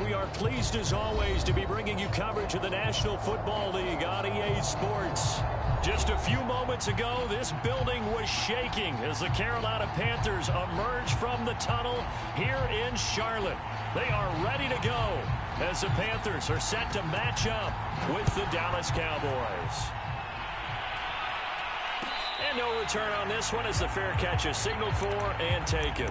We are pleased as always to be bringing you coverage of the National Football League on EA Sports. Just a few moments ago, this building was shaking as the Carolina Panthers emerge from the tunnel here in Charlotte. They are ready to go as the Panthers are set to match up with the Dallas Cowboys. And no return on this one as the fair catch is signaled for and taken.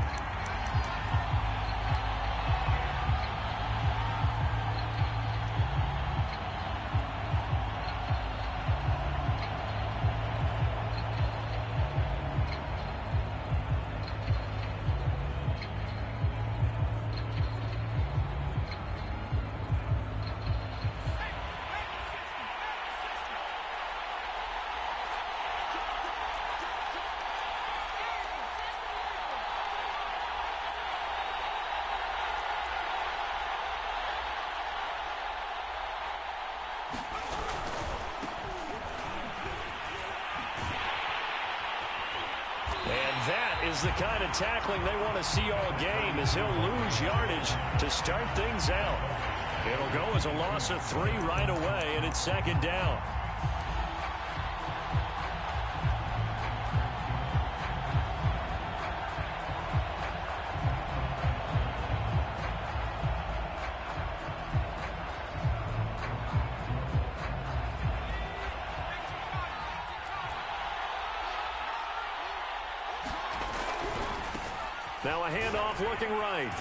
Is the kind of tackling they want to see all game as he'll lose yardage to start things out. It'll go as a loss of 3 right away, and it's second down. Now a handoff looking right.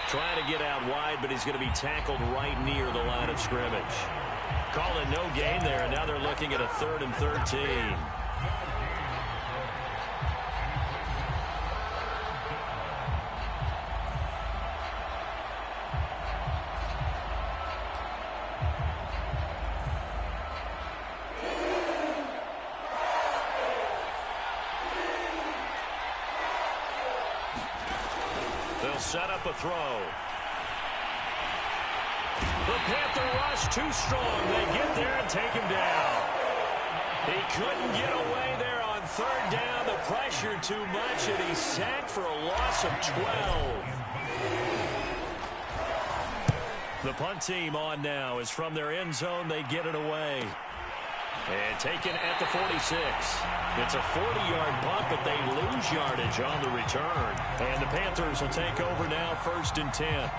Trying to get out wide, but he's going to be tackled right near the line of scrimmage. Calling no gain there, and now they're looking at a 3rd and 13. They'll set up a throw. The Panther rush too strong. They get there and take him down. He couldn't get away there on 3rd down. The pressure too much, and he's sacked for a loss of 12. The punt team on now is from their end zone. They get it away. And taken at the 46. It's a 40-yard punt, but they lose yardage on the return. And the Panthers will take over now, 1st and 10.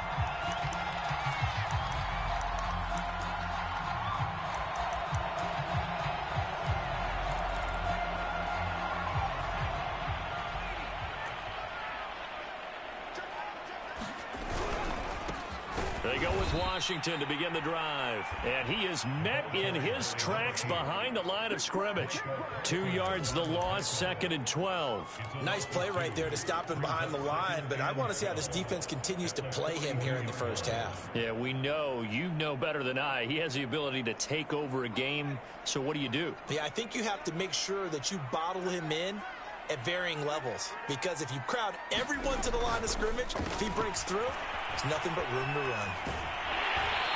They go with Washington to begin the drive. And he is met in his tracks behind the line of scrimmage. 2 yards the loss, 2nd and 12. Nice play right there to stop him behind the line, but I want to see how this defense continues to play him here in the first half. Yeah, we know, you know better than I, he has the ability to take over a game. So what do you do? Yeah, I think you have to make sure that you bottle him in at varying levels, because if you crowd everyone to the line of scrimmage, if he breaks through, there's nothing but room to run.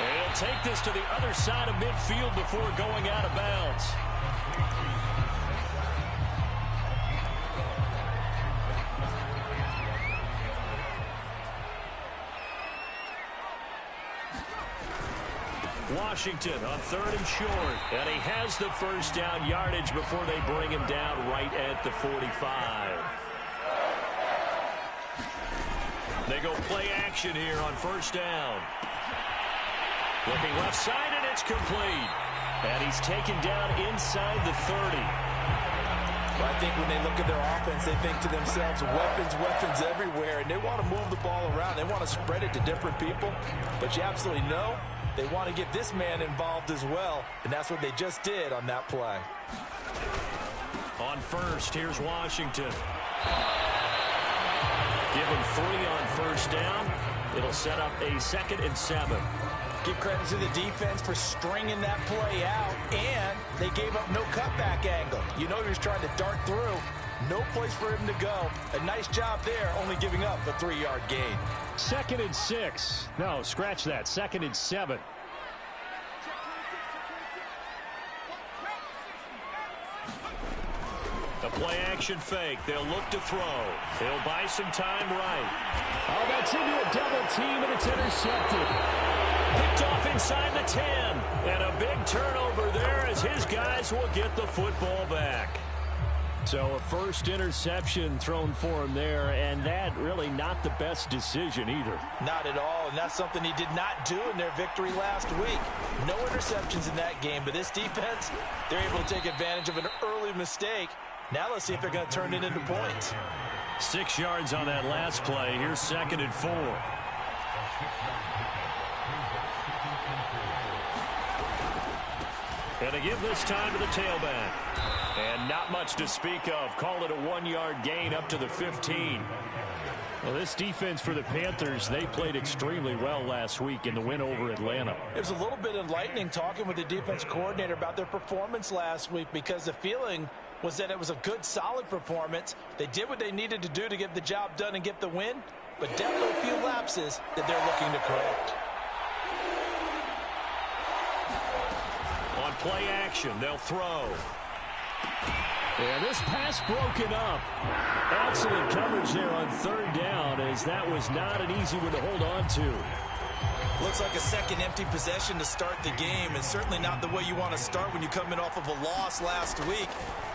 And he'll take this to the other side of midfield before going out of bounds. Washington on 3rd and short. And he has the first down yardage before they bring him down right at the 45. They go play action here on 1st down. Looking left side, and it's complete. And he's taken down inside the 30. Well, I think when they look at their offense, they think to themselves, weapons everywhere, and they want to move the ball around. They want to spread it to different people. But you absolutely know they want to get this man involved as well, and that's what they just did on that play. On 1st, here's Washington. Give him 3 on 1st down. It'll set up a 2nd and 7. Give credit to the defense for stringing that play out, and they gave up no cutback angle. You know he was trying to dart through. No place for him to go. A nice job there, only giving up a 3-yard gain. 2nd and 6. No, scratch that. 2nd and 7. The play action fake. They'll look to throw. They'll buy some time right. Oh, that's into a double team, and it's intercepted. Picked off inside the 10. And a big turnover there as his guys will get the football back. So a first interception thrown for him there, and that really not the best decision either. Not at all, and that's something he did not do in their victory last week. No interceptions in that game, but this defense, they're able to take advantage of an early mistake. Now let's see if they're going to turn it into points. 6 yards on that last play. Here's 2nd and 4. And they give this time to the tailback. And not much to speak of. Call it a 1-yard gain up to the 15. Well, this defense for the Panthers, they played extremely well last week in the win over Atlanta. It was a little bit enlightening talking with the defense coordinator about their performance last week, because the feeling was that it was a good, solid performance. They did what they needed to do to get the job done and get the win, but definitely a few lapses that they're looking to correct. On play action, they'll throw. And this pass broken up. Excellent coverage there on 3rd down, as that was not an easy one to hold on to. Looks like a second empty possession to start the game, and certainly not the way you want to start when you come in off of a loss last week.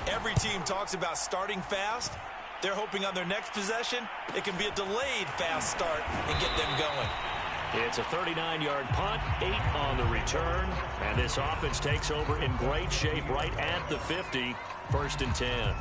Every team talks about starting fast. They're hoping on their next possession it can be a delayed fast start and get them going. It's a 39-yard punt, 8 on the return, and this offense takes over in great shape right at the 50, 1st and 10.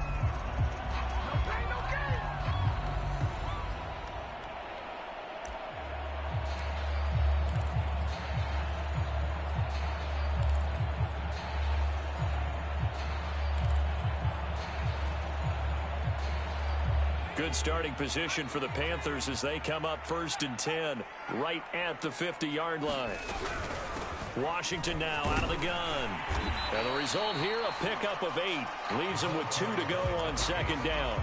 Good starting position for the Panthers as they come up 1st and 10 right at the 50-yard line. Washington now out of the gun. And the result here, a pickup of 8. Leaves them with 2 to go on 2nd down.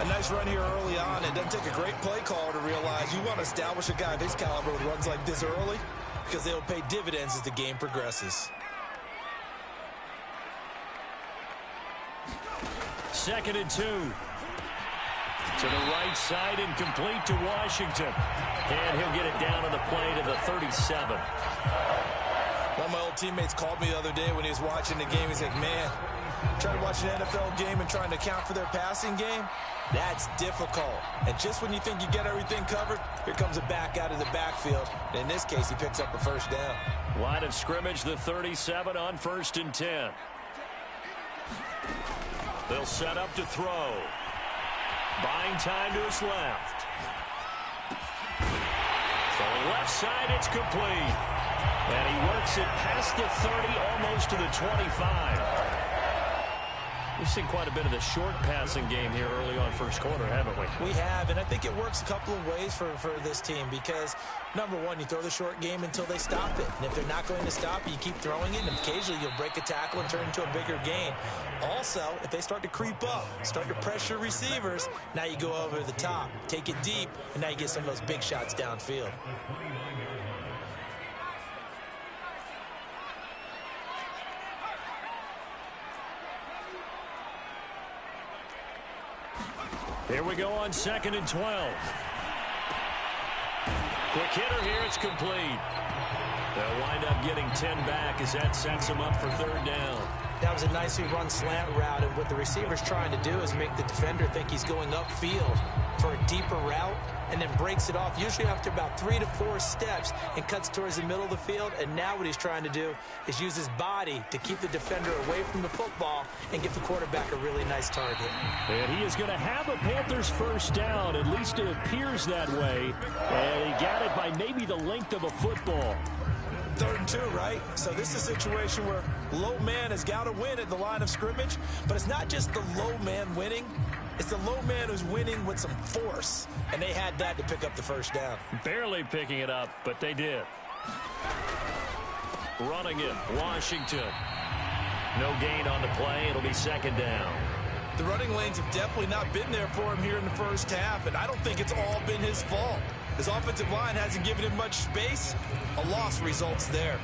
A nice run here early on. It doesn't take a great play caller to realize you want to establish a guy of his caliber who runs like this early, because they'll pay dividends as the game progresses. 2nd and 2. To the right side and complete to Washington. And he'll get it down on the play to the 37. One of my old teammates called me the other day when he was watching the game. He's like, man, trying to watch an NFL game and trying to account for their passing game, that's difficult. And just when you think you get everything covered, here comes a back out of the backfield. And in this case, he picks up a 1st down. Line of scrimmage, the 37 on 1st and 10. They'll set up to throw. Buying time to his left. So left side, it's complete. And he works it past the 30, almost to the 25. We've seen quite a bit of the short passing game here early on 1st quarter, haven't we? We have, and I think it works a couple of ways for this team, because, number one, you throw the short game until they stop it. And if they're not going to stop it, you keep throwing it, and occasionally you'll break a tackle and turn it into a bigger gain. Also, if they start to creep up, start to pressure receivers, now you go over the top, take it deep, and now you get some of those big shots downfield. Here we go on 2nd and 12. Quick hitter here, it's complete. They'll wind up getting 10 back as that sets them up for 3rd down. That was a nicely run slant route, and what the receiver's trying to do is make the defender think he's going upfield for a deeper route, and then breaks it off, usually after about 3 to 4 steps, and cuts towards the middle of the field. And now what he's trying to do is use his body to keep the defender away from the football and give the quarterback a really nice target. And he is going to have a Panthers 1st down. At least it appears that way. And he got it by maybe the length of a football. 3rd and 2, right? So this is a situation where low man has got to win at the line of scrimmage, but it's not just the low man winning. It's the low man who's winning with some force, and they had that to pick up the 1st down. Barely picking it up, but they did. Running it, Washington. No gain on the play. It'll be 2nd down. The running lanes have definitely not been there for him here in the 1st half, and I don't think it's all been his fault. His offensive line hasn't given him much space. A loss results there.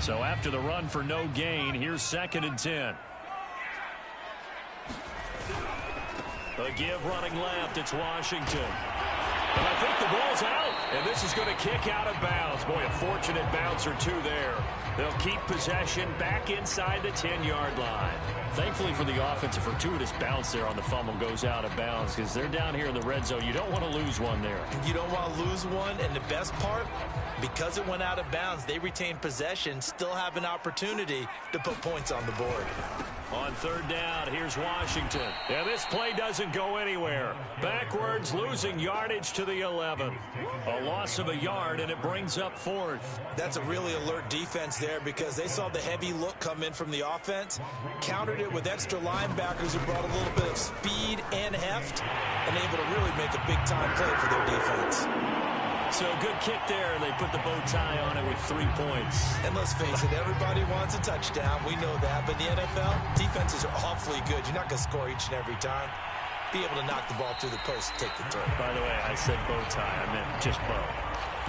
So after the run for no gain, here's 2nd and 10. A give running left. It's Washington. And I think the ball's out. And this is going to kick out of bounds. Boy, a fortunate bounce or two there. They'll keep possession back inside the 10-yard line. Thankfully for the offense, a fortuitous bounce there on the fumble goes out of bounds because they're down here in the red zone. You don't want to lose one there. You don't want to lose one, and the best part, because it went out of bounds, they retained possession, still have an opportunity to put points on the board. On 3rd down, here's Washington. Yeah, this play doesn't go anywhere. Backwards, losing yardage to the 11. A loss of a yard, and it brings up 4th. That's a really alert defense there because they saw the heavy look come in from the offense, countered it with extra linebackers who brought a little bit of speed and heft, and able to really make a big-time play for their defense. So good kick there, and they put the bow tie on it with 3 points. And let's face it, everybody wants a touchdown. We know that. But in the NFL, defenses are awfully good. You're not going to score each and every time. Be able to knock the ball through the post and take the throw. By the way, I said bow tie. I meant just bow.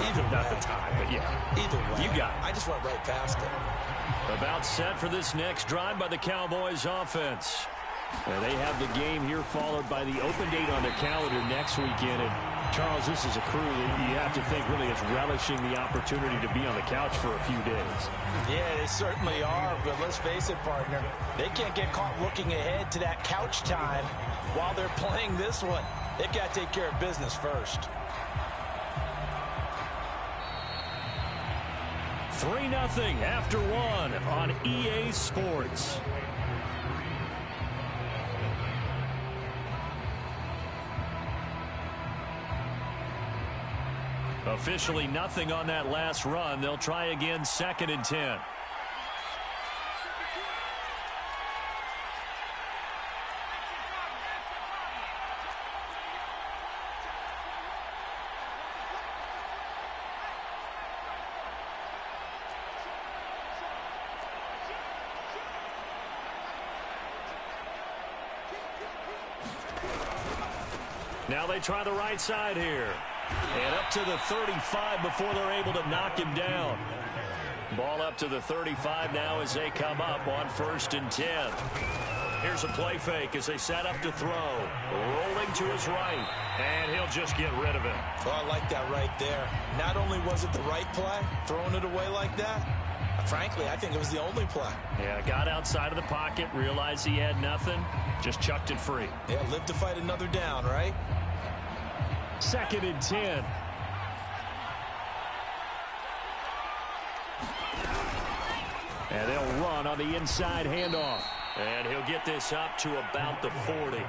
Either way. Not the tie, but yeah. Either way. You got it. I just went right past it. About set for this next drive by the Cowboys offense. And they have the game here followed by the open date on their calendar next weekend. And Charles, this is a crew that you have to think really is relishing the opportunity to be on the couch for a few days. Yeah, they certainly are, but let's face it, partner. They can't get caught looking ahead to that couch time while they're playing this one. They got to take care of business first. 3-0 after 1 on EA Sports. Officially nothing on that last run. They'll try again, 2nd and 10. Now they try the right side here. And up to the 35 before they're able to knock him down. Ball up to the 35 now as they come up on 1st and 10. Here's a play fake as they set up to throw. Rolling to his right. And he'll just get rid of it. Oh, I like that right there. Not only was it the right play, throwing it away like that, frankly, I think it was the only play. Yeah, got outside of the pocket, realized he had nothing, just chucked it free. Yeah, live to fight another down, right? 2nd and 10. And they'll run on the inside handoff. And he'll get this up to about the 40.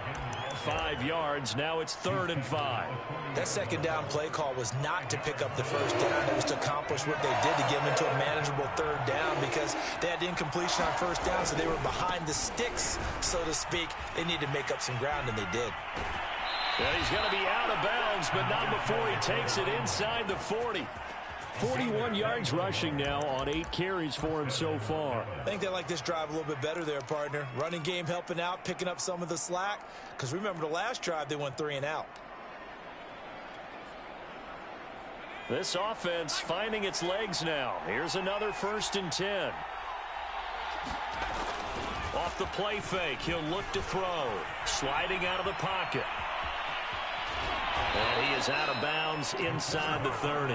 5 yards. Now it's 3rd and 5. That 2nd down play call was not to pick up the 1st down. It was to accomplish what they did to get them into a manageable 3rd down because they had incompletion on 1st down, so they were behind the sticks, so to speak. They needed to make up some ground, and they did. Well, he's going to be out of bounds, but not before he takes it inside the 40. 41 yards rushing now on 8 carries for him so far. I think they like this drive a little bit better there, partner. Running game helping out, picking up some of the slack. Because remember the last drive, they went 3 and out. This offense finding its legs now. Here's another 1st and 10. Off the play fake, he'll look to throw. Sliding out of the pocket. And he is out of bounds inside the 30.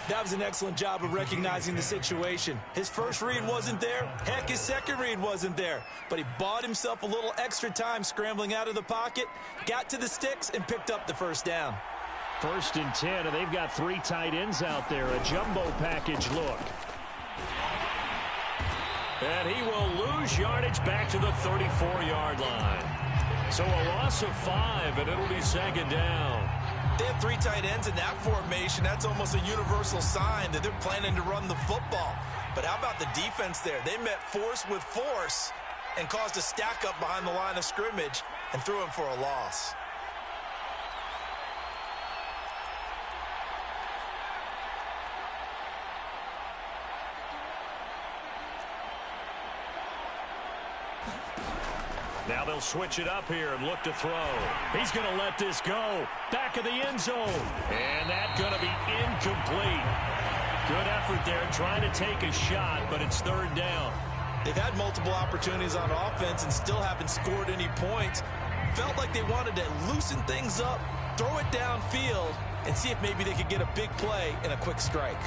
That was an excellent job of recognizing the situation. His first read wasn't there. Heck, his second read wasn't there. But he bought himself a little extra time scrambling out of the pocket, got to the sticks, and picked up the 1st down. 1st and 10, and they've got 3 tight ends out there. A jumbo package look. And he will lose yardage back to the 34-yard line. So a loss of 5, and it'll be 2nd down. They have 3 tight ends in that formation. That's almost a universal sign that they're planning to run the football. But how about the defense there? They met force with force and caused a stack up behind the line of scrimmage and threw him for a loss. Now they'll switch it up here and look to throw. He's going to let this go. Back of the end zone. And that's going to be incomplete. Good effort there, trying to take a shot, but it's third down. They've had multiple opportunities on offense and still haven't scored any points. Felt like they wanted to loosen things up, throw it downfield, and see if maybe they could get a big play and a quick strike.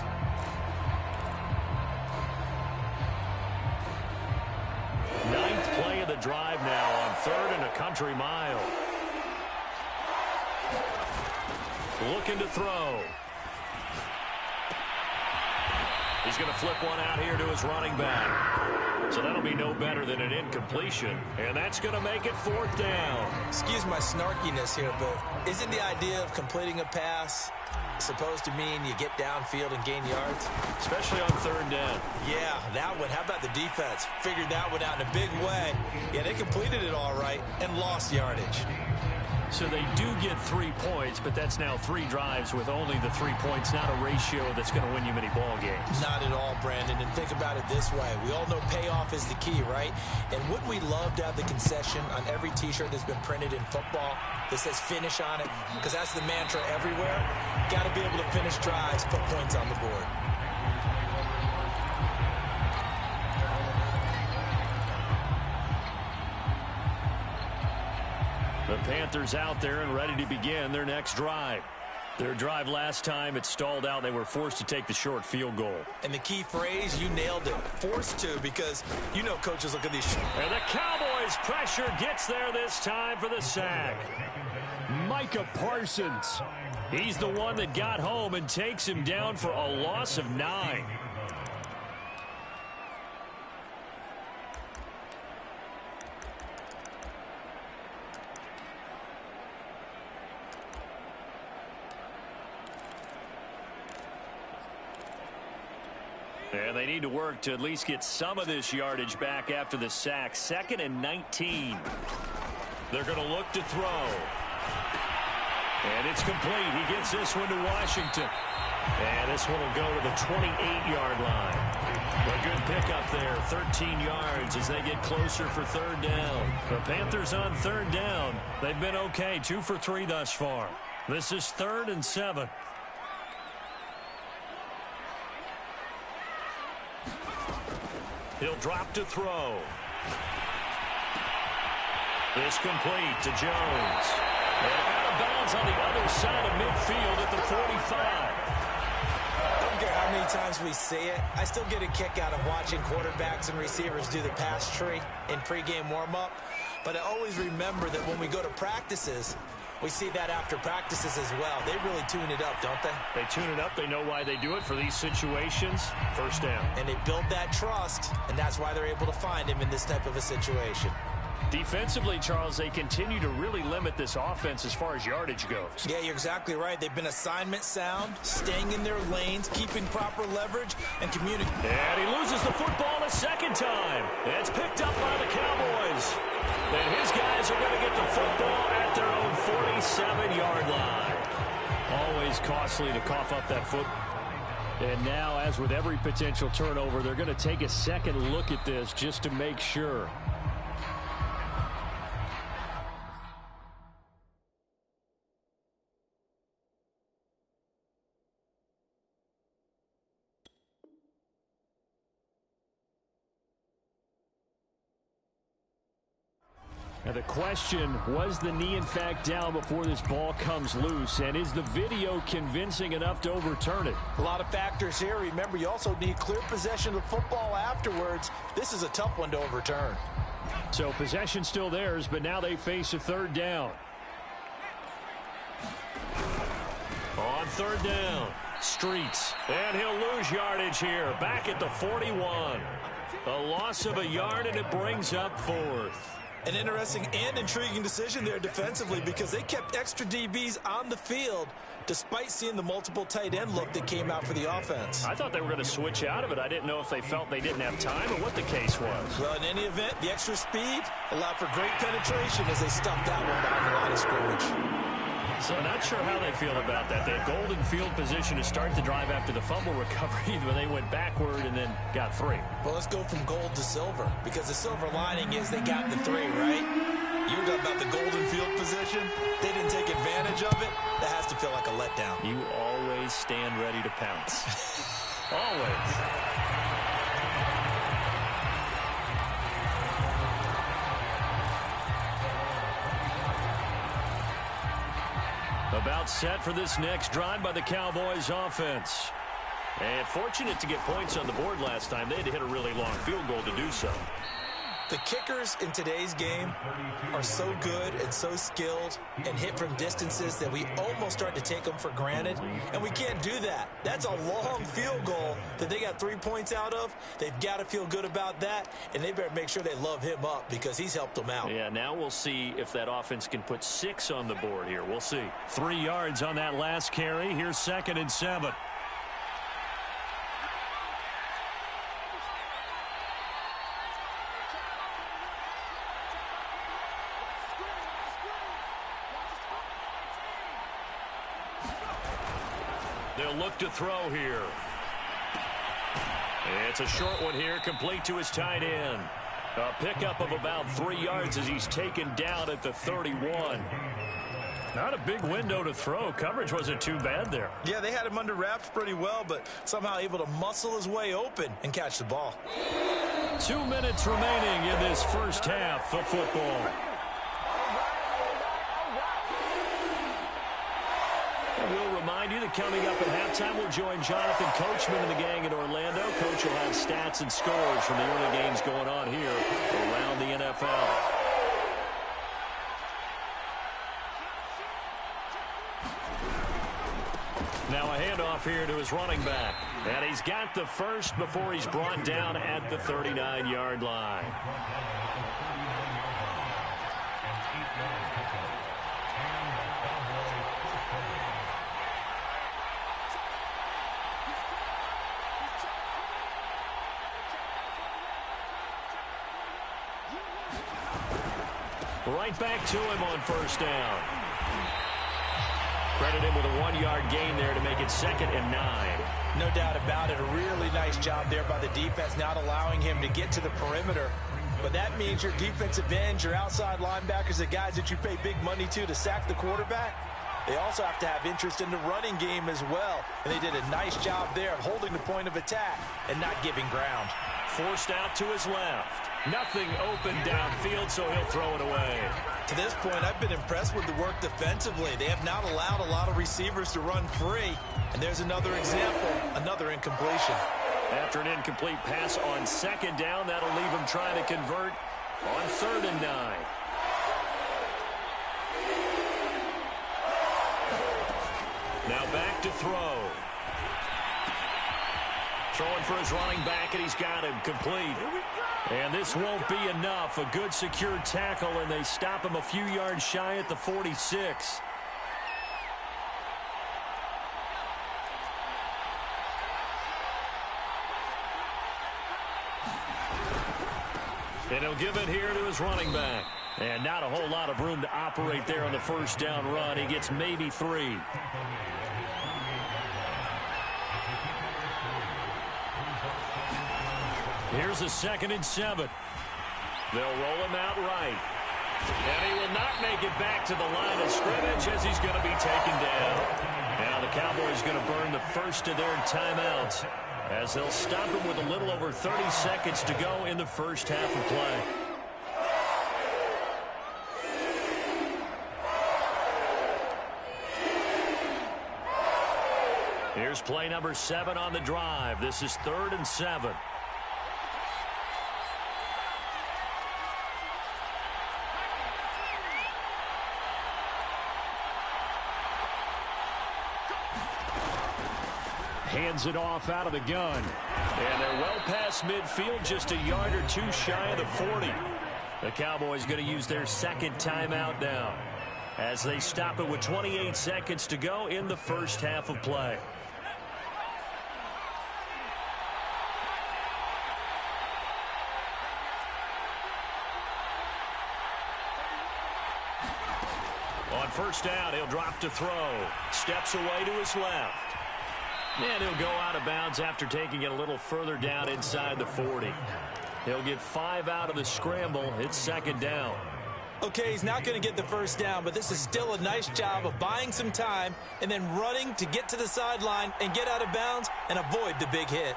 Ninth play of the drive now on 3rd and a country mile. Looking to throw. He's going to flip one out here to his running back. So that'll be no better than an incompletion. And that's going to make it 4th down. Excuse my snarkiness here, but isn't the idea of completing a pass supposed to mean you get downfield and gain yards? Especially on 3rd down. Yeah, that one. How about the defense? Figured that one out in a big way. Yeah, they completed it all right and lost yardage. So they do get 3 points, but that's now 3 drives with only the 3 points, not a ratio that's going to win you many ball games. Not at all, Brandon. And think about it this way. We all know payoff is the key, right? And wouldn't we love to have the concession on every T-shirt that's been printed in football that says finish on it? Because that's the mantra everywhere. Got to be able to finish drives, put points on the board. The Panthers out there and ready to begin their next drive. Their drive last time, it stalled out. They were forced to take the short field goal. And the key phrase, you nailed it. Forced to, because you know coaches look at these. And the Cowboys' pressure gets there this time for the sack. Micah Parsons. He's the one that got home and takes him down for a loss of 9. And they need to work to at least get some of this yardage back after the sack. 2nd and 19. They're going to look to throw. And it's complete. He gets this one to Washington. And this one will go to the 28-yard line. A good pickup there. 13 yards as they get closer for 3rd down. The Panthers on 3rd down. They've been okay. 2 for 3 thus far. This is 3rd and 7. He'll drop to throw. This complete to Jones. And out of bounds on the other side of midfield at the 45. I don't care how many times we see it. I still get a kick out of watching quarterbacks and receivers do the pass tree in pregame warm-up. But I always remember that when we go to practices, we see that after practices as well. They really tune it up, don't they? They tune it up. They know why they do it for these situations. 1st down. And they build that trust, and that's why they're able to find him in this type of a situation. Defensively, Charles, they continue to really limit this offense as far as yardage goes. Yeah, you're exactly right. They've been assignment sound, staying in their lanes, keeping proper leverage, and communicating. And he loses the football a 2nd time. It's picked up by the Cowboys. And his guys are going to get the football at their own 47-yard line. Always costly to cough up that foot. And now, as with every potential turnover, they're going to take a second look at this just to make sure. Now the question, was the knee in fact down before this ball comes loose? And is the video convincing enough to overturn it? A lot of factors here. Remember, you also need clear possession of the football afterwards. This is a tough one to overturn. So possession still theirs, but now they face a 3rd down. On 3rd down, Streets. And he'll lose yardage here. Back at the 41. A loss of a yard, and it brings up 4th. An interesting and intriguing decision there defensively, because they kept extra DBs on the field despite seeing the multiple tight end look that came out for the offense. I thought they were going to switch out of it. I didn't know if they felt they didn't have time or what the case was. Well, in any event, the extra speed allowed for great penetration as they stuffed that one behind the line of scrimmage. So not sure how they feel about that. They had golden field position to start the drive after the fumble recovery, but they went backward and then got 3. Well, let's go from gold to silver, because the silver lining is they got the 3, right? You were talking about the golden field position. They didn't take advantage of it. That has to feel like a letdown. You always stand ready to pounce. Always. About set for this next drive by the Cowboys offense. And fortunate to get points on the board last time. They had to hit a really long field goal to do so. The kickers in today's game are so good and so skilled and hit from distances that we almost start to take them for granted. And we can't do that. That's a long field goal that they got 3 points out of. They've got to feel good about that, and they better make sure they love him up because he's helped them out. Yeah, now we'll see if that offense can put 6 on the board here. We'll see. 3 yards on that last carry. Here's 2nd and 7. They'll look to throw here. It's a short one here, complete to his tight end. A pickup of about 3 yards as he's taken down at the 31. Not a big window to throw. Coverage wasn't too bad there. Yeah, they had him under wraps pretty well, but somehow able to muscle his way open and catch the ball. 2 minutes remaining in this first half of football. We'll remind you that coming up at halftime, we'll join Jonathan Coachman and the gang in Orlando. Coach will have stats and scores from the early games going on here around the NFL. Now a handoff here to his running back. And he's got the first before he's brought down at the 39-yard line. Right back to him on first down. Credit him with a 1-yard gain there to make it 2nd and 9. No doubt about it. A really nice job there by the defense, not allowing him to get to the perimeter. But that means your defensive ends, your outside linebackers, the guys that you pay big money to sack the quarterback, they also have to have interest in the running game as well. And they did a nice job there of holding the point of attack and not giving ground. Forced out to his left. Nothing open downfield, so he'll throw it away. To this point, I've been impressed with the work defensively. They have not allowed a lot of receivers to run free. And there's another example, another incompletion. After an incomplete pass on 2nd down, that'll leave him trying to convert on 3rd and 9. Now back to throw. Throwing for his running back, and he's got him complete. And this won't be enough. A good secure tackle, and they stop him a few yards shy at the 46. And he'll give it here to his running back. And not a whole lot of room to operate there on the first down run. He gets maybe 3. Here's a 2nd and 7. They'll roll him out right. And he will not make it back to the line of scrimmage as he's going to be taken down. Now the Cowboys going to burn the first of their timeouts as they'll stop him with a little over 30 seconds to go in the first half of play. Here's play number 7 on the drive. This is 3rd and 7. Hands it off out of the gun. And they're well past midfield, just a yard or two shy of the 40. The Cowboys going to use their 2nd timeout now as they stop it with 28 seconds to go in the first half of play. On first down, he'll drop to throw. Steps away to his left. And he'll go out of bounds after taking it a little further down inside the 40. He'll get 5 out of the scramble. It's 2nd down. Okay, he's not going to get the first down, but this is still a nice job of buying some time and then running to get to the sideline and get out of bounds and avoid the big hit.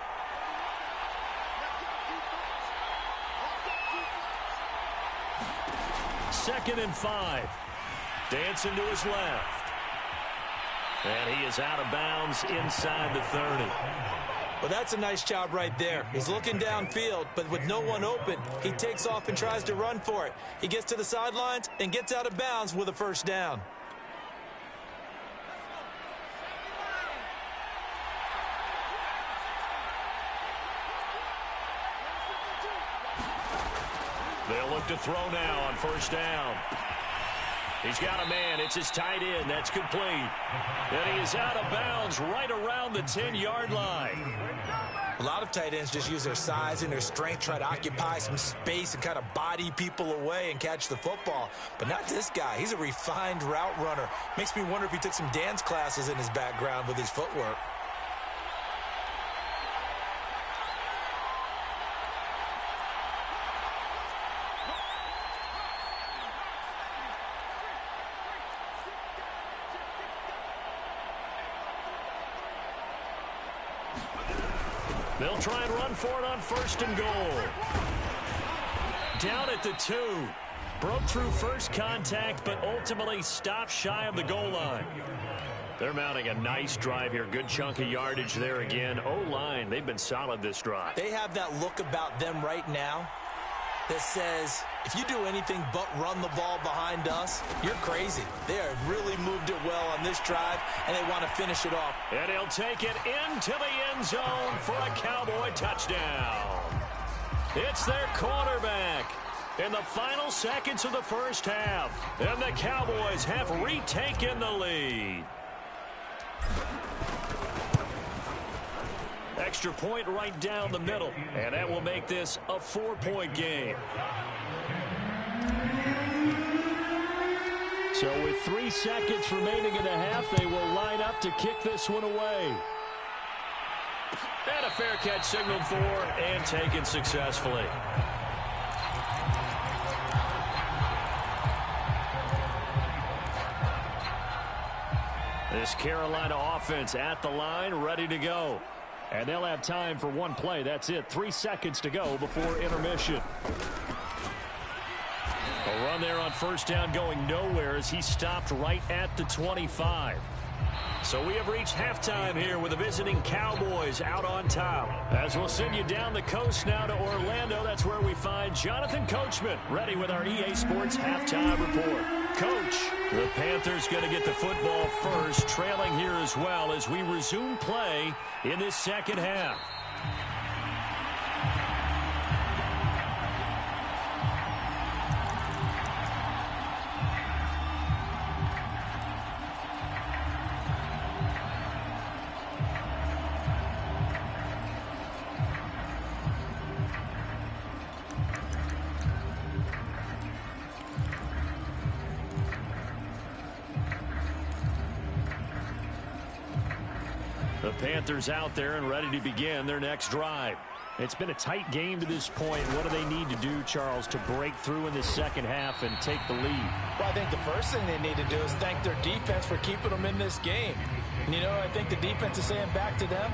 Second and 5. Dancing to his left. And he is out of bounds inside the 30. Well, that's a nice job right there. He's looking downfield, but with no one open, he takes off and tries to run for it. He gets to the sidelines and gets out of bounds with a first down. They'll look to throw now on first down. He's got a man. It's his tight end. That's complete. And he is out of bounds right around the 10-yard line. A lot of tight ends just use their size and their strength, try to occupy some space and kind of body people away and catch the football. But not this guy. He's a refined route runner. Makes me wonder if he took some dance classes in his background with his footwork. They'll try and run for it on first and goal. Down at the 2. Broke through first contact, but ultimately stopped shy of the goal line. They're mounting a nice drive here. Good chunk of yardage there again. O-line, they've been solid this drive. They have that look about them right now that says, if you do anything but run the ball behind us, you're crazy. They have really moved it well on this drive, and they want to finish it off. And he'll take it into the end zone for a Cowboy touchdown. It's their quarterback in the final seconds of the first half. And the Cowboys have retaken the lead. Extra point right down the middle, and that will make this a 4-point game. So with 3 seconds remaining in the half, they will line up to kick this one away. And a fair catch signaled for and taken successfully. This Carolina offense at the line, ready to go. And they'll have time for one play. That's it. 3 seconds to go before intermission. A run there on first down going nowhere as he stopped right at the 25. So we have reached halftime here with the visiting Cowboys out on top. As we'll send you down the coast now to Orlando, that's where we find Jonathan Coachman ready with our EA Sports halftime report. Coach, the Panthers going to get the football first, trailing here as well as we resume play in this second half. The Panthers out there and ready to begin their next drive. It's been a tight game to this point. What do they need to do, Charles, to break through in the second half and take the lead? Well, I think the first thing they need to do is thank their defense for keeping them in this game. And, you know, I think the defense is saying back to them,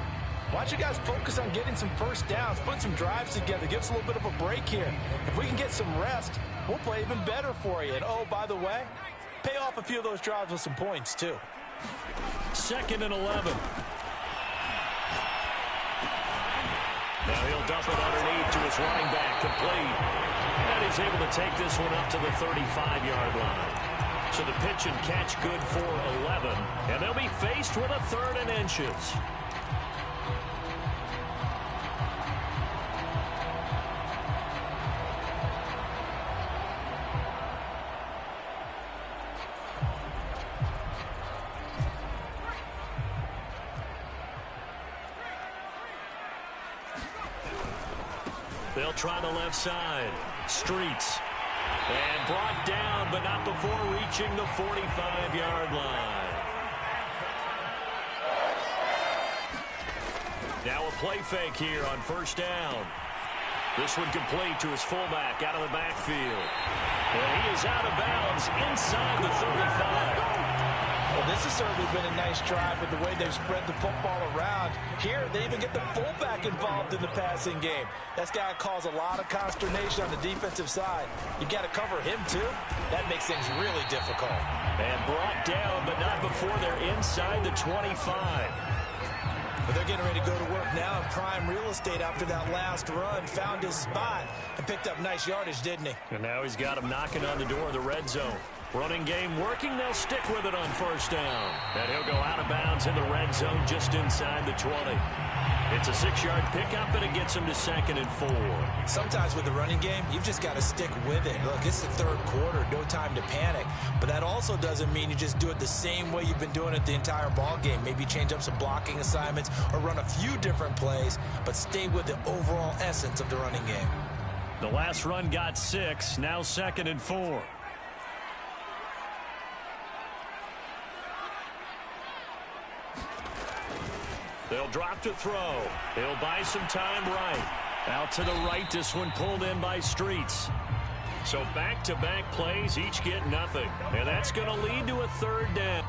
why don't you guys focus on getting some first downs, put some drives together, give us a little bit of a break here. If we can get some rest, we'll play even better for you. And, oh, by the way, pay off a few of those drives with some points, too. 2nd and 11. Now he'll dump it underneath to his running back, complete. And he's able to take this one up to the 35-yard line. So the pitch and catch good for 11. And they'll be faced with a 3rd and inches. They'll try the left side. Streets. And brought down, but not before reaching the 45-yard line. Now a play fake here on first down. This one complete to his fullback out of the backfield. And he is out of bounds inside the 35. Well, this has certainly been a nice drive with the way they've spread the football around. Here, they even get the fullback involved in the passing game. That's got to cause a lot of consternation on the defensive side. You've got to cover him, too. That makes things really difficult. And brought down, but not before they're inside the 25. But they're getting ready to go to work now in prime real estate after that last run. Found his spot and picked up nice yardage, didn't he? And now he's got him knocking on the door of the red zone. Running game working. They'll stick with it on first down. And he'll go out of bounds in the red zone just inside the 20. It's a 6-yard pickup, and it gets him to 2nd and 4. Sometimes with the running game, you've just got to stick with it. Look, it's the third quarter, no time to panic. But that also doesn't mean you just do it the same way you've been doing it the entire ball game. Maybe change up some blocking assignments or run a few different plays, but stay with the overall essence of the running game. The last run got 6, now 2nd and 4. They'll drop to throw. He'll buy some time right. Out to the right, this one pulled in by Streets. So back-to-back plays, each get nothing. And that's going to lead to a 3rd down.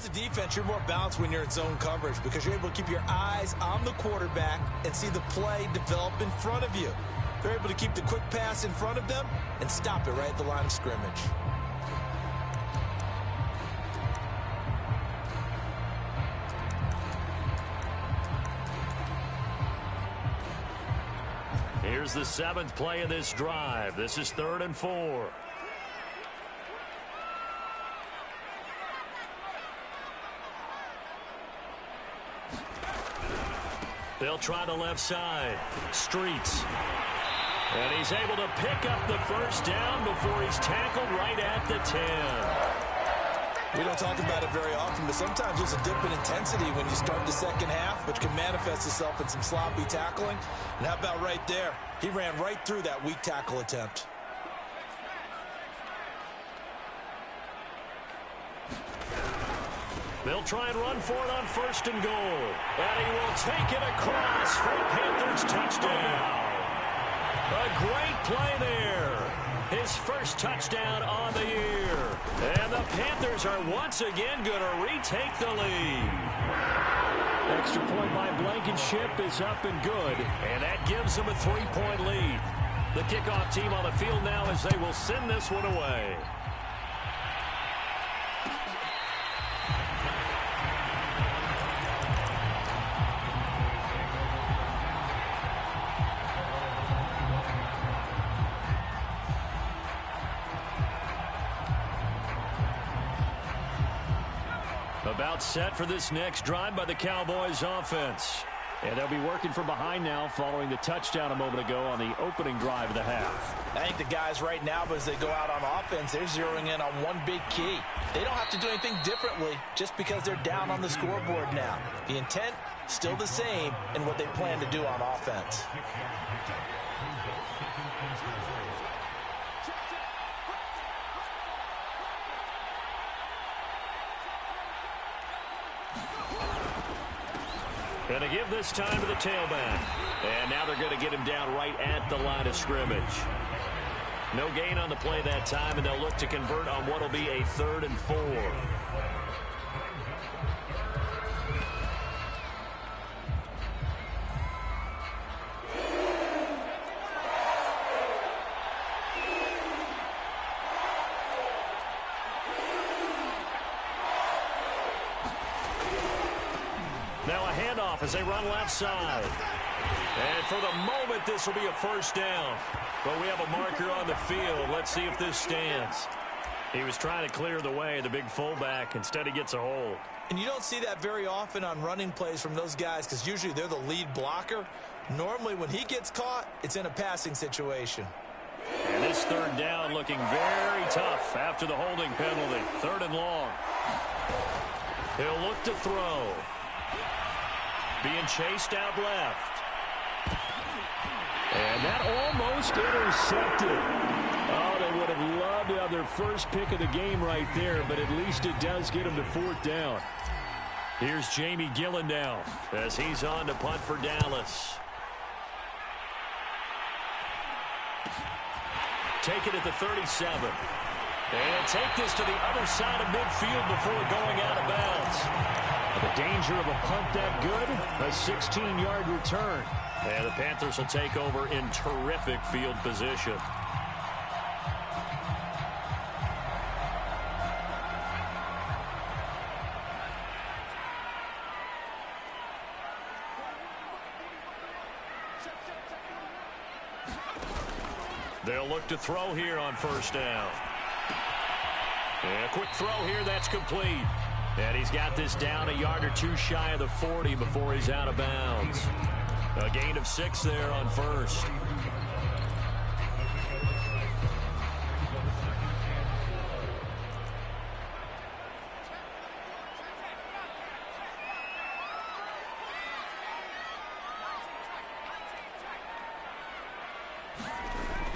As a defense, you're more balanced when you're in zone coverage because you're able to keep your eyes on the quarterback and see the play develop in front of you. They're able to keep the quick pass in front of them and stop it right at the line of scrimmage. Here's the 7th play of this drive. This is 3rd and 4. They'll try the left side. Streets. And he's able to pick up the first down before he's tackled right at the 10. We don't talk about it very often, but sometimes there's a dip in intensity when you start the second half, which can manifest itself in some sloppy tackling. And how about right there? He ran right through that weak tackle attempt. They'll try and run for it on 1st and goal. And he will take it across for a Panthers touchdown. A great play there. His first touchdown on the year. And the Panthers are once again going to retake the lead. Extra point by Blankenship is up and good. And that gives them a 3-point lead. The kickoff team on the field now as they will send this one away. About set for this next drive by the Cowboys offense. And they'll be working from behind now following the touchdown a moment ago on the opening drive of the half. I think the guys right now, as they go out on offense, they're zeroing in on one big key. They don't have to do anything differently just because they're down on the scoreboard now. The intent, still the same in what they plan to do on offense. Going to give this time to the tailback. And now they're going to get him down right at the line of scrimmage. No gain on the play that time, and they'll look to convert on what will be a 3rd and 4. Now a handoff as they run left side. And for the moment, this will be a first down. But we have a marker on the field. Let's see if this stands. He was trying to clear the way, the big fullback. Instead, he gets a hold. And you don't see that very often on running plays from those guys because usually they're the lead blocker. Normally, when he gets caught, it's in a passing situation. And this 3rd down looking very tough after the holding penalty. 3rd and long. He'll look to throw. Being chased out left. And that almost intercepted. Oh, they would have loved to have their first pick of the game right there, but at least it does get them to 4th down. Here's Jamie Gillen now as he's on to punt for Dallas. Take it at the 37. And take this to the other side of midfield before going out of bounds. The danger of a punt that good, a 16-yard return. And the Panthers will take over in terrific field position. They'll look to throw here on 1st down. And a quick throw here, that's complete. And he's got this down a yard or 2 shy of the 40 before he's out of bounds. A gain of 6 there on 1st.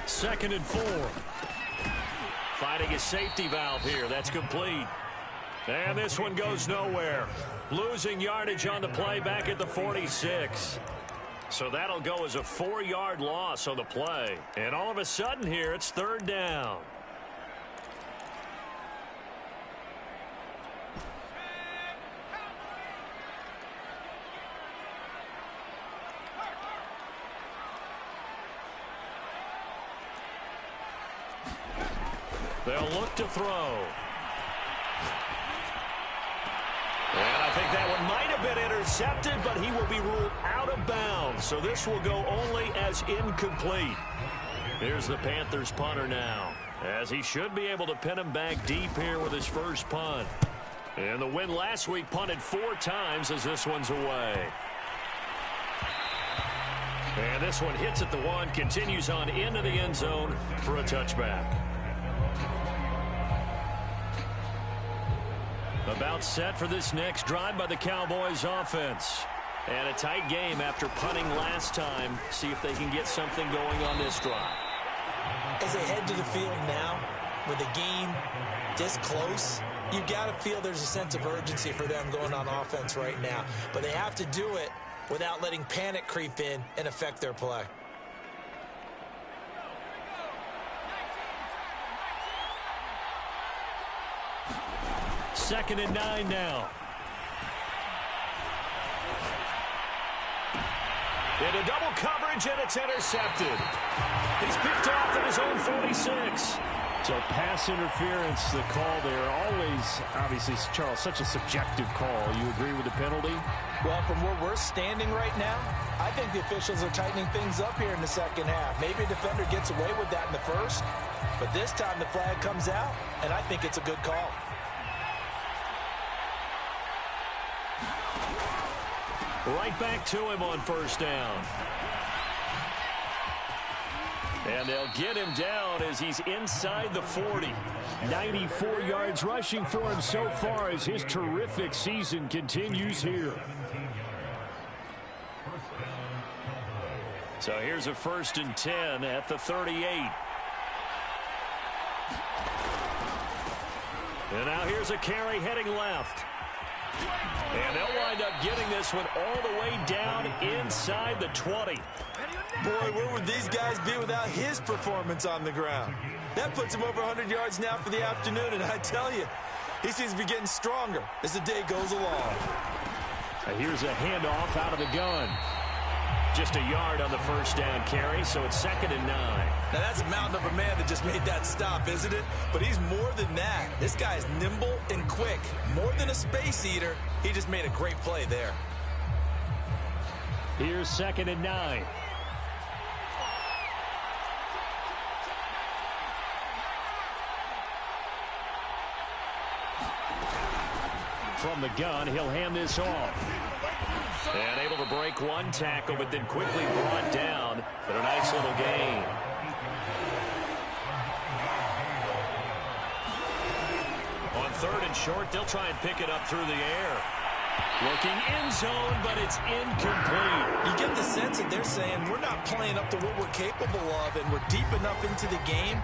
Second and 4. Finding a safety valve here. That's complete. And this one goes nowhere. Losing yardage on the play back at the 46. So that'll go as a 4-yard loss on the play. And all of a sudden here, it's 3rd down. They'll look to throw. And I think that one might have been intercepted, but he will be ruled out of bounds. So this will go only as incomplete. Here's the Panthers punter now, as he should be able to pin him back deep here with his first punt. And the win last week punted 4 times as this one's away. And this one hits at the 1, continues on into the end zone for a touchback. About set for this next drive by the Cowboys offense. And a tight game after punting last time. See if they can get something going on this drive. As they head to the field now, with the game this close, you got to feel there's a sense of urgency for them going on offense right now. But they have to do it without letting panic creep in and affect their play. Second and 9 now. Into double coverage, and it's intercepted. He's picked off at his own 46. So pass interference, the call there. Always, obviously, Charles, such a subjective call. You agree with the penalty? Well, from where we're standing right now, I think the officials are tightening things up here in the second half. Maybe a defender gets away with that in the first, but this time the flag comes out, and I think it's a good call. Right back to him on first down. And they'll get him down as he's inside the 40. 94 yards rushing for him so far as his terrific season continues here. So here's a 1st and 10 at the 38. And now here's a carry heading left. And they'll wind up getting this one all the way down inside the 20. Boy, where would these guys be without his performance on the ground? That puts him over 100 yards now for the afternoon, and I tell you, he seems to be getting stronger as the day goes along. Here's a handoff out of the gun. Just a yard on the first down carry, so it's 2nd and 9. Now, that's a mountain of a man that just made that stop, isn't it? But he's more than that. This guy's nimble and quick. More than a space eater, he just made a great play there. Here's 2nd and 9. From the gun, he'll hand this off. And able to break one tackle, but then quickly brought down. But a nice little gain. On 3rd and short, they'll try and pick it up through the air. Looking in zone, but it's incomplete. You get the sense that they're saying we're not playing up to what we're capable of, and we're deep enough into the game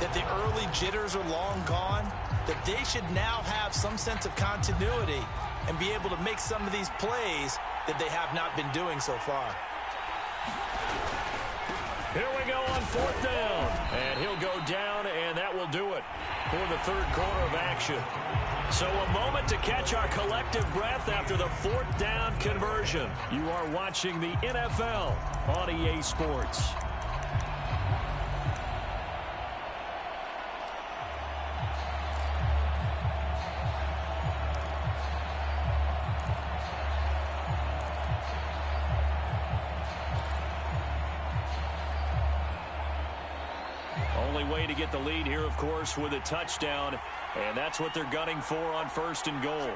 that the early jitters are long gone, that they should now have some sense of continuity and be able to make some of these plays that they have not been doing so far. Here we go on 4th down. And he'll go down, and that will do it for the 3rd quarter of action. So a moment to catch our collective breath after the 4th down conversion. You are watching the NFL on EA Sports. Only way to get the lead here, of course, with a touchdown, and that's what they're gunning for on 1st and goal.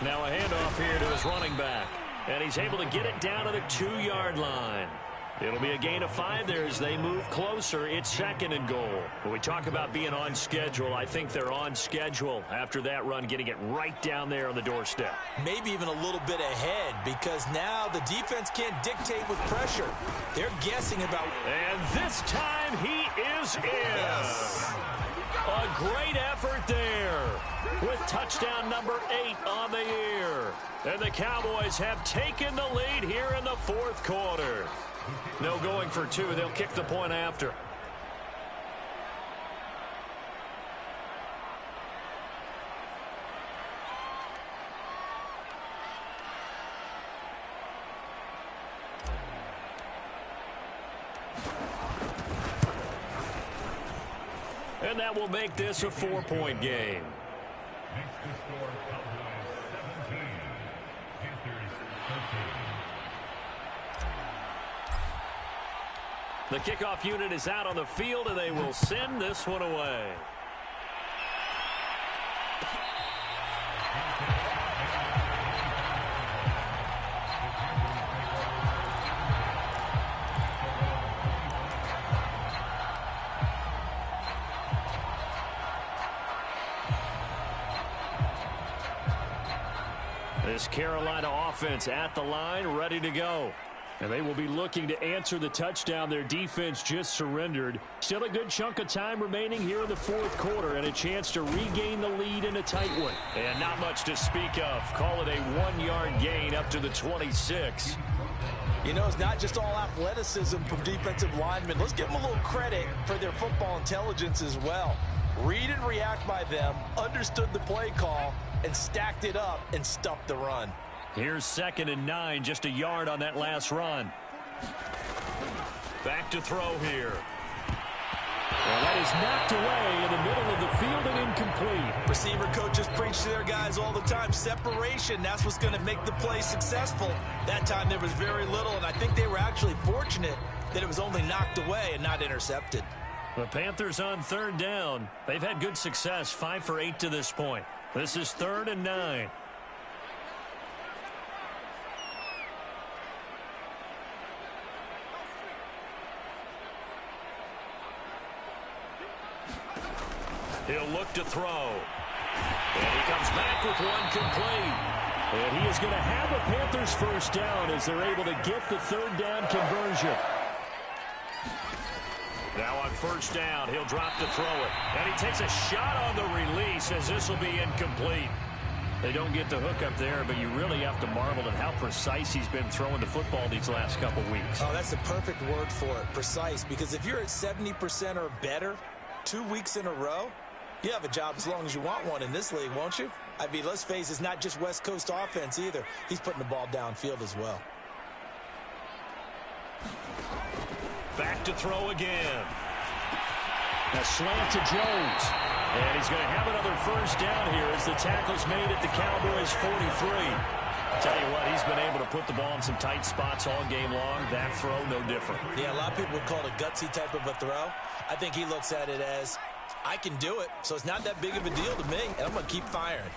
Now a handoff here to his running back, and he's able to get it down to the 2-yard line. It'll be a gain of 5 there as they move closer. It's 2nd and goal. When we talk about being on schedule, I think they're on schedule after that run, getting it right down there on the doorstep. Maybe even a little bit ahead, because now the defense can't dictate with pressure. They're guessing about... And this time he is in. Yes. A great effort there with touchdown number 8 on the year. And the Cowboys have taken the lead here in the 4th quarter. No going for 2. They'll kick the point after. And that will make this a 4-point game. Makes the score Cowboys 17, Panthers 13. The kickoff unit is out on the field, and they will send this one away. This Carolina offense at the line, ready to go. And they will be looking to answer the touchdown their defense just surrendered. Still a good chunk of time remaining here in the fourth quarter and a chance to regain the lead in a tight one. And not much to speak of. Call it a 1-yard gain up to the 26. You know, it's not just all athleticism from defensive linemen. Let's give them a little credit for their football intelligence as well. Read and react by them, understood the play call, and stacked it up and stuffed the run. Here's 2nd and 9, just a yard on that last run. Back to throw here. Well, that is knocked away in the middle of the field and incomplete. Receiver coaches preach to their guys all the time. Separation, that's what's going to make the play successful. That time there was very little, and I think they were actually fortunate that it was only knocked away and not intercepted. The Panthers on 3rd down. They've had good success, 5 for 8 to this point. This is 3rd and 9. He'll look to throw. And he comes back with one complete. And he is going to have a Panthers first down as they're able to get the 3rd down conversion. Now on 1st down, he'll drop to throw it. And he takes a shot on the release as this will be incomplete. They don't get the hook up there, but you really have to marvel at how precise he's been throwing the football these last couple weeks. Oh, that's the perfect word for it, precise. Because if you're at 70% or better 2 weeks in a row, you have a job as long as you want one in this league, won't you? I mean, let's face it, it's not just West Coast offense either. He's putting the ball downfield as well. Back to throw again. A slant to Jones. And he's going to have another first down here as the tackle's made at the Cowboys' 43. Tell you what, he's been able to put the ball in some tight spots all game long. That throw, no different. Yeah, a lot of people would call it a gutsy type of a throw. I think he looks at it as, I can do it, so it's not that big of a deal to me, and I'm going to keep firing.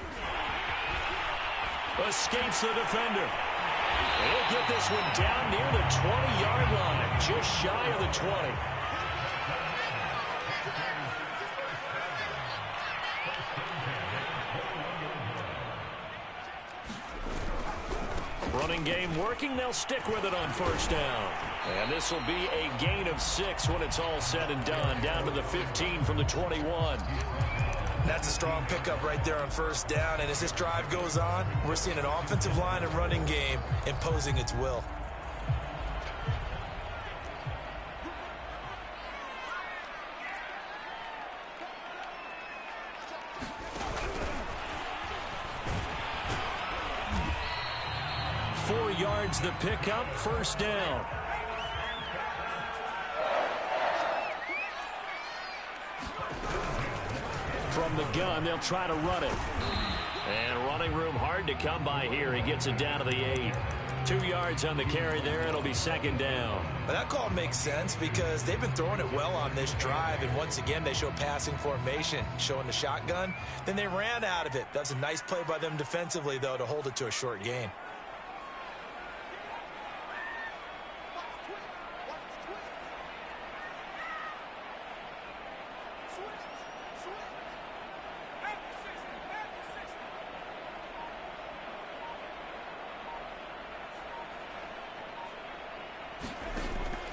Escapes the defender. He'll get this one down near the 20-yard line, just shy of the 20. Running game working. They'll stick with it on 1st down. And this will be a gain of 6 when it's all said and done. Down to the 15 from the 21. That's a strong pickup right there on 1st down. And as this drive goes on, we're seeing an offensive line and running game imposing its will. Yards the pickup, 1st down. From the gun, they'll try to run it. And running room hard to come by here. He gets it down to the 8. 2 yards on the carry there. It'll be 2nd down. But that call makes sense because they've been throwing it well on this drive. And once again, they show passing formation, showing the shotgun. Then they ran out of it. That's a nice play by them defensively, though, to hold it to a short gain.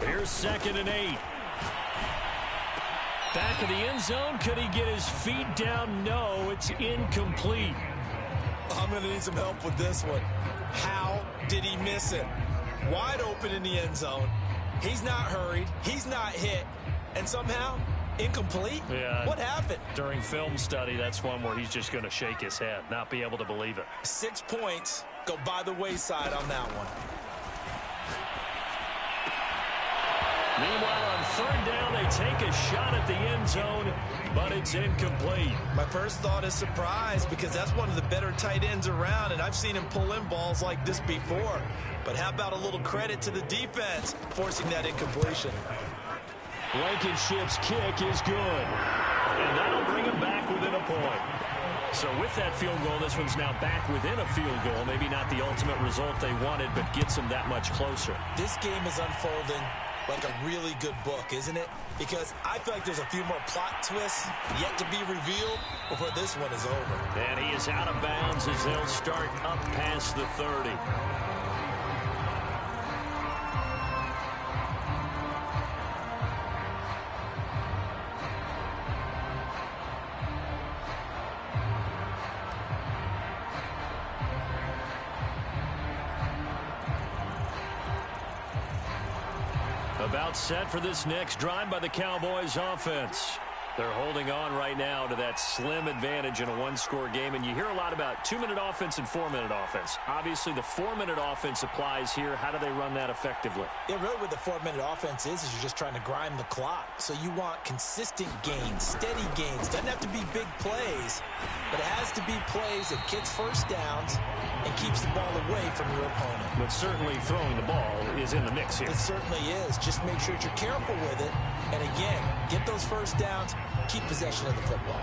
Here's 2nd and 8. Back of the end zone. Could he get his feet down? No, it's incomplete. I'm going to need some help with this one. How did he miss it? Wide open in the end zone. He's not hurried. He's not hit. And somehow, incomplete? Yeah. What happened? During film study, that's one where he's just going to shake his head, not be able to believe it. 6 points go by the wayside on that one. Meanwhile, on third down, they take a shot at the end zone, but it's incomplete. My first thought is surprise, because that's one of the better tight ends around, and I've seen him pull in balls like this before. But how about a little credit to the defense forcing that incompletion? Blankenship's kick is good. And that'll bring him back within a point. So with that field goal, this one's now back within a field goal. Maybe not the ultimate result they wanted, but gets them that much closer. This game is unfolding like a really good book, isn't it? Because I feel like there's a few more plot twists yet to be revealed before this one is over. And he is out of bounds as they'll start up past the 30. About set for this next drive by the Cowboys offense. They're holding on right now to that slim advantage in a one-score game, and you hear a lot about 2-minute offense and 4-minute offense. Obviously, the 4-minute offense applies here. How do they run that effectively? Yeah, really what the 4-minute offense is you're just trying to grind the clock. So you want consistent gains, steady gains. Doesn't have to be big plays, but it has to be plays that gets first downs and keeps the ball away from your opponent. But certainly throwing the ball is in the mix here. It certainly is. Just make sure that you're careful with it. And again, get those first downs, keep possession of the football.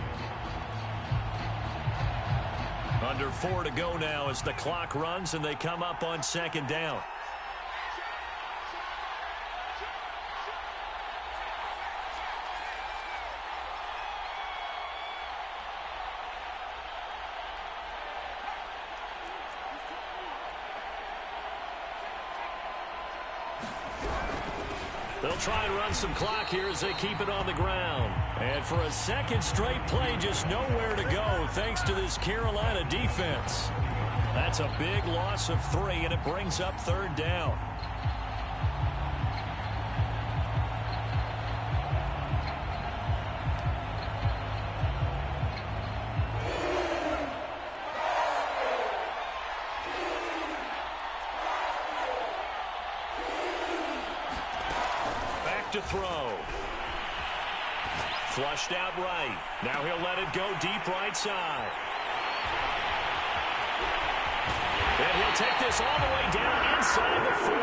Under 4 to go now as the clock runs and they come up on second down. They'll try and run some clock here as they keep it on the ground. And for a second straight play, just nowhere to go thanks to this Carolina defense. That's a big loss of 3, and it brings up third down. To throw. Flushed out right. Now he'll let it go deep right side. And he'll take this all the way down inside the 40.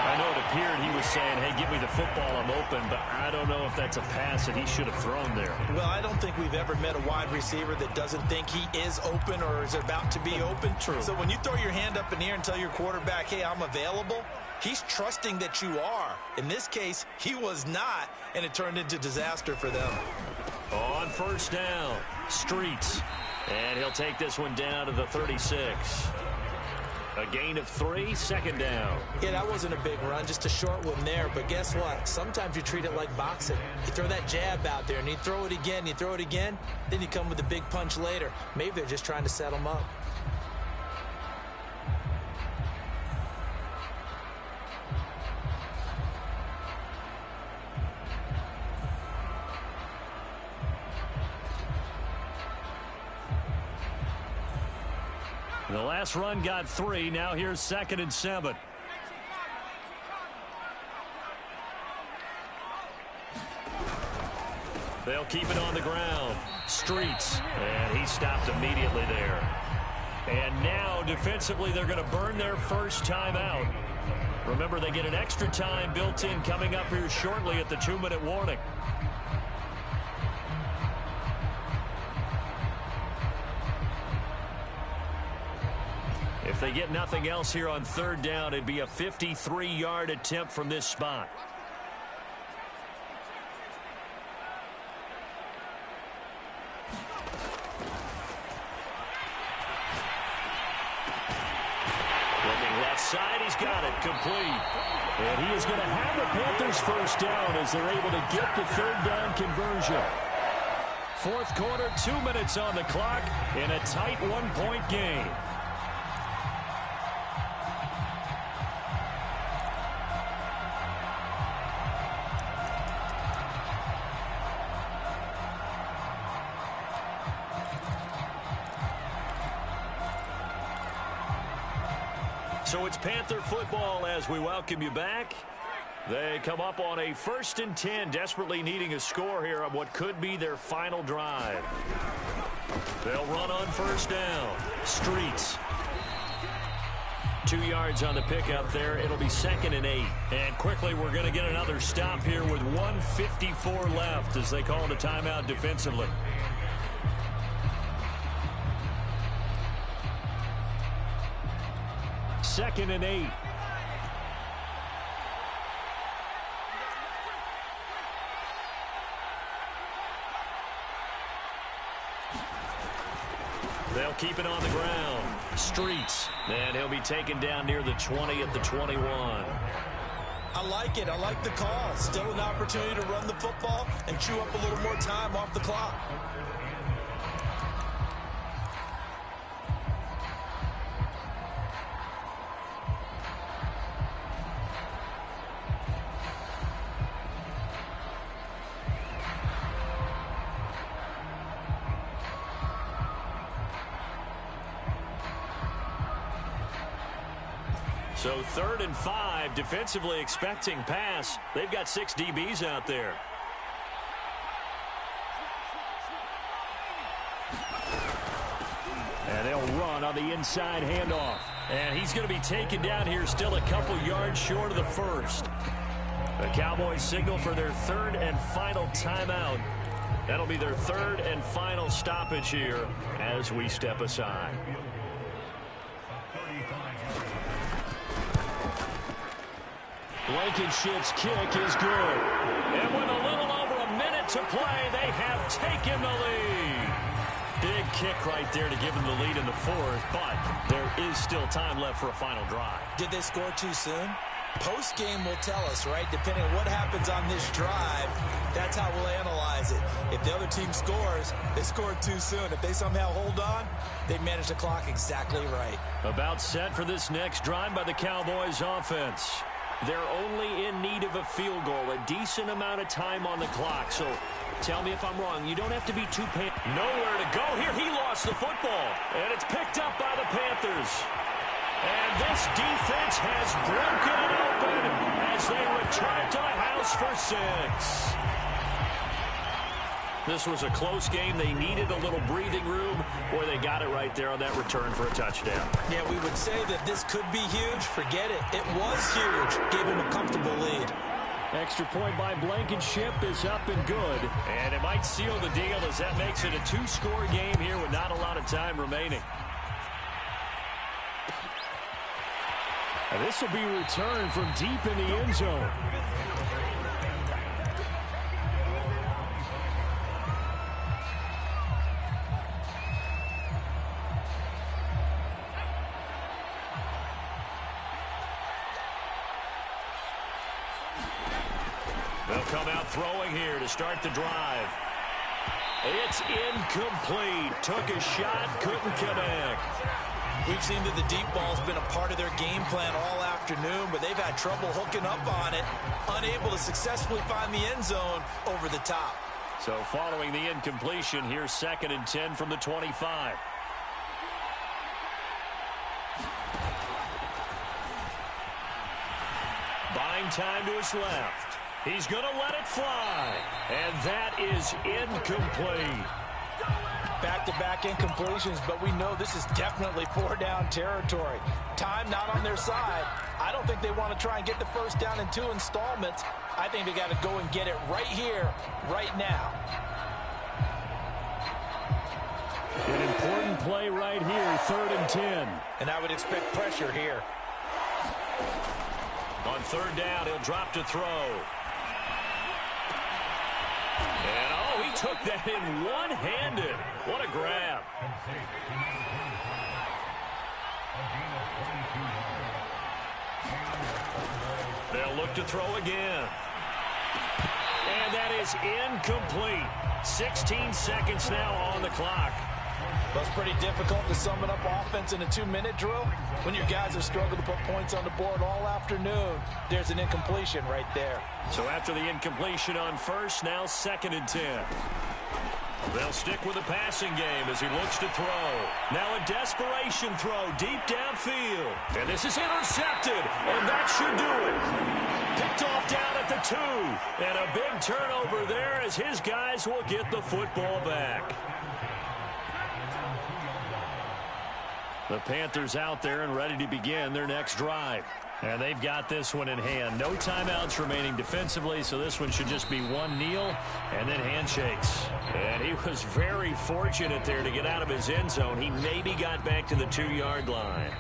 I know it appeared he was saying, hey, give me the football, I'm open, but I don't know if that's a pass that he should have thrown there. Well, I don't think we've ever met a wide receiver that doesn't think he is open or is about to be open. True. So when you throw your hand up in the air and tell your quarterback, hey, I'm available, he's trusting that you are. In this case, he was not, and it turned into disaster for them. On first down, Streets. And he'll take this one down to the 36. A gain of 3, second down. Yeah, that wasn't a big run, just a short one there. But guess what? Sometimes you treat it like boxing. You throw that jab out there, and you throw it again, then you come with a big punch later. Maybe they're just trying to set him up. The last run got 3. Now here's 2nd and 7. They'll keep it on the ground. Streets. And he stopped immediately there. And now defensively they're going to burn their first time out. Remember, they get an extra time built in coming up here shortly at the 2-minute warning. If they get nothing else here on third down, it'd be a 53-yard attempt from this spot. Looking left side, he's got it, complete. And he is going to have the Panthers first down as they're able to get the third down conversion. Fourth quarter, 2 minutes on the clock in a tight one-point game. So it's Panther football as we welcome you back. They come up on a 1st and 10, desperately needing a score here on what could be their final drive. They'll run on 1st down. Streets. 2 yards on the pickup there. It'll be 2nd and 8. And quickly we're going to get another stop here with 1:54 left as they call it a timeout defensively. Second and 8. They'll keep it on the ground. Streets. And he'll be taken down near the 20 at the 21. I like it. I like the call. Still an opportunity to run the football and chew up a little more time off the clock. So 3rd and 5, defensively expecting pass. They've got 6 DBs out there. And they'll run on the inside handoff. And he's going to be taken down here still a couple yards short of the 1st. The Cowboys signal for their 3rd and final timeout. That'll be their 3rd and final stoppage here as we step aside. Blankenship's kick is good. And with a little over a minute to play, they have taken the lead. Big kick right there to give them the lead in the 4th, but there is still time left for a final drive. Did they score too soon? Post-game will tell us, right? Depending on what happens on this drive, that's how we'll analyze it. If the other team scores, they scored too soon. If they somehow hold on, they manage the clock exactly right. About set for this next drive by the Cowboys offense. They're only in need of a field goal, a decent amount of time on the clock. So tell me if I'm wrong. You don't have to be too nowhere to go here. He lost the football, and it's picked up by the Panthers. And this defense has broken it open as they return to the house for 6. This was a close game. They needed a little breathing room, where they got it right there on that return for a touchdown. Yeah, we would say that this could be huge. Forget it. It was huge. Gave him a comfortable lead. Extra point by Blankenship is up and good. And it might seal the deal as that makes it a 2-score game here with not a lot of time remaining. And this will be returned from deep in the end zone. They'll come out throwing here to start the drive. It's incomplete. Took a shot, couldn't connect. We've seen that the deep ball's been a part of their game plan all afternoon, but they've had trouble hooking up on it, unable to successfully find the end zone over the top. So following the incompletion, here's 2nd and 10 from the 25. Buying time to his left. He's going to let it fly. And that is incomplete. Back-to-back incompletions, but we know this is definitely 4-down territory. Time not on their side. I don't think they want to try and get the first down in 2 installments. I think they got to go and get it right here, right now. An important play right here, 3rd and 10. And I would expect pressure here. On 3rd down, he'll drop to throw. And, oh, he took that in one-handed. What a grab. They'll look to throw again. And that is incomplete. 16 seconds now on the clock. Well, it's pretty difficult to sum it up offense in a 2-minute drill when your guys have struggled to put points on the board all afternoon. There's an incompletion right there. So after the incompletion on 1st, now 2nd and 10. They'll stick with the passing game as he looks to throw. Now a desperation throw deep downfield. And this is intercepted, and that should do it. Picked off down at the 2. And a big turnover there as his guys will get the football back. The Panthers out there and ready to begin their next drive. And they've got this one in hand. No timeouts remaining defensively, so this one should just be one kneel and then handshakes. And he was very fortunate there to get out of his end zone. He maybe got back to the 2-yard line.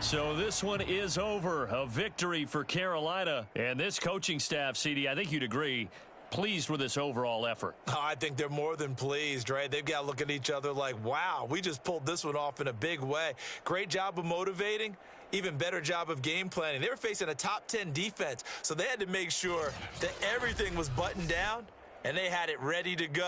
So this one is over. A victory for Carolina. And this coaching staff, CD, I think you'd agree, pleased with this overall effort. Oh, I think they're more than pleased, right? They've got to look at each other like, wow, we just pulled this one off in a big way. Great job of motivating. Even better job of game planning. They were facing a top 10 defense, so they had to make sure that everything was buttoned down, and they had it ready to go.